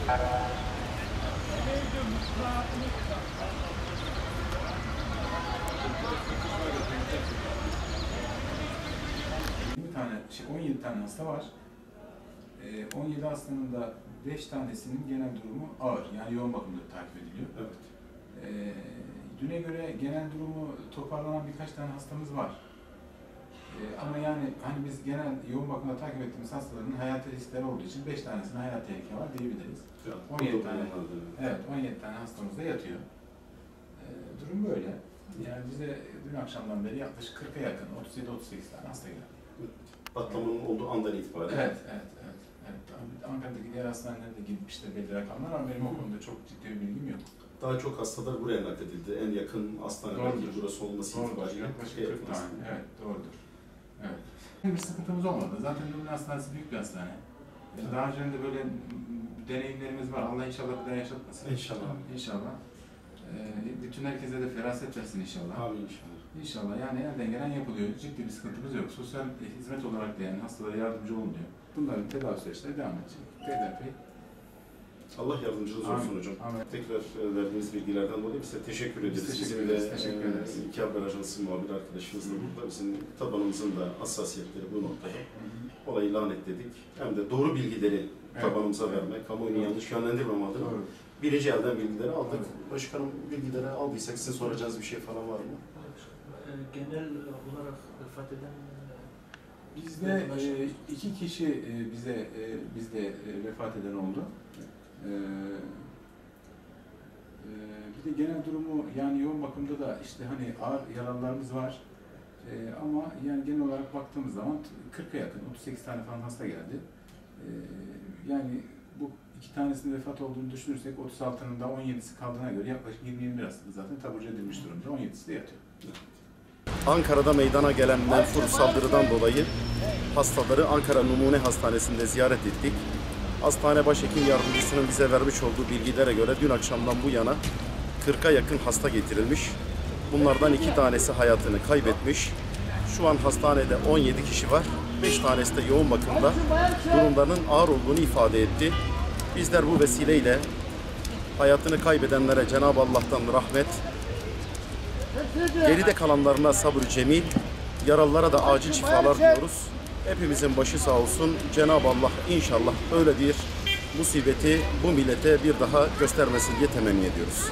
tane, 17 tane hasta var. 17 hastanın da 5 tanesinin genel durumu ağır, yani yoğun bakımda takip ediliyor. Evet. Düne göre genel durumu toparlanan birkaç tane hastamız var. Ama yani hani biz genel yoğun bakımda takip ettiğimiz hastaların hayati riskleri olduğu için 5 tanesine hayat tehlike var diyebiliriz. Evet, 17 tane, evet, 17 tane hastamız da yatıyor. Durum böyle. Yani bize dün akşamdan beri yaklaşık 40'a yakın, 37-38 tane hasta geldi. Patlamanın olduğu andan itibaren. Evet. Ankara'daki diğer hastanelerde gitmiştir belli rakamlar ama benim o konuda çok ciddi bir bilgim yok. Daha çok hastalar buraya nakledildi. En yakın hastane belki burası olması itibariyle. Yaklaşık 40 tane. Evet, doğrudur. Evet. Bir sıkıntımız olmadı. Zaten Numune Hastanesi büyük bir hastane. Daha önce de böyle deneyimlerimiz var. Allah inşallah bir daha yaşatmasın. İnşallah. İnşallah. Bütün herkese de feraset versin inşallah. Amin inşallah. İnşallah. Yani elden gelen yapılıyor. Ciddi bir sıkıntımız yok. Sosyal hizmet olarak da yani hastalara yardımcı olunuyor. Bunların tedavi süreçleri devam edecek. Peyderpey. Allah yardımcınız olsun hocam. Amin. Tekrar verdiğiniz bilgilerden dolayı size teşekkür ederiz. Teşekkür ederiz. İki Haber Ajansı muhabir arkadaşımız da burada. Bizim tabanımızın da hassasiyetleri bu noktada. Olayı lanetledik. Hem de doğru bilgileri tabanımıza vermek, kamuoyunu yanlış yönlendirmem adına. Birinci elden bilgileri aldık. Başkanım, bilgileri aldıysak sizin soracağınız bir şey falan var mı? Genel olarak vefat eden bizde 2 kişi bizde vefat eden oldu. Bir de genel durumu yani yoğun bakımda da işte hani ağır yaralılarımız var. Ama yani genel olarak baktığımız zaman 40'a yakın, 38 tane falan hasta geldi. Yani bu 2 tanesinin vefat olduğunu düşünürsek 36'nın da 17'si kaldığına göre yaklaşık 20-21 hasta zaten taburcu edilmiş durumda. 17'si de yatıyor. Ankara'da meydana gelen menfur saldırıdan dolayı hastaları Ankara Numune Hastanesi'nde ziyaret ettik. Hastane Başhekim Yardımcısının bize vermiş olduğu bilgilere göre dün akşamdan bu yana 40'a yakın hasta getirilmiş. Bunlardan 2 tanesi hayatını kaybetmiş. Şu an hastanede 17 kişi var. 5 tanesi de yoğun bakımda. Durumlarının ağır olduğunu ifade etti. Bizler bu vesileyle hayatını kaybedenlere Cenab-ı Allah'tan rahmet, geride kalanlarına sabır cemil, yaralılara da acil şifalar diliyoruz. Hepimizin başı sağ olsun. Cenab-ı Allah inşallah öyle bir musibeti bu millete bir daha göstermesin diye temenni ediyoruz.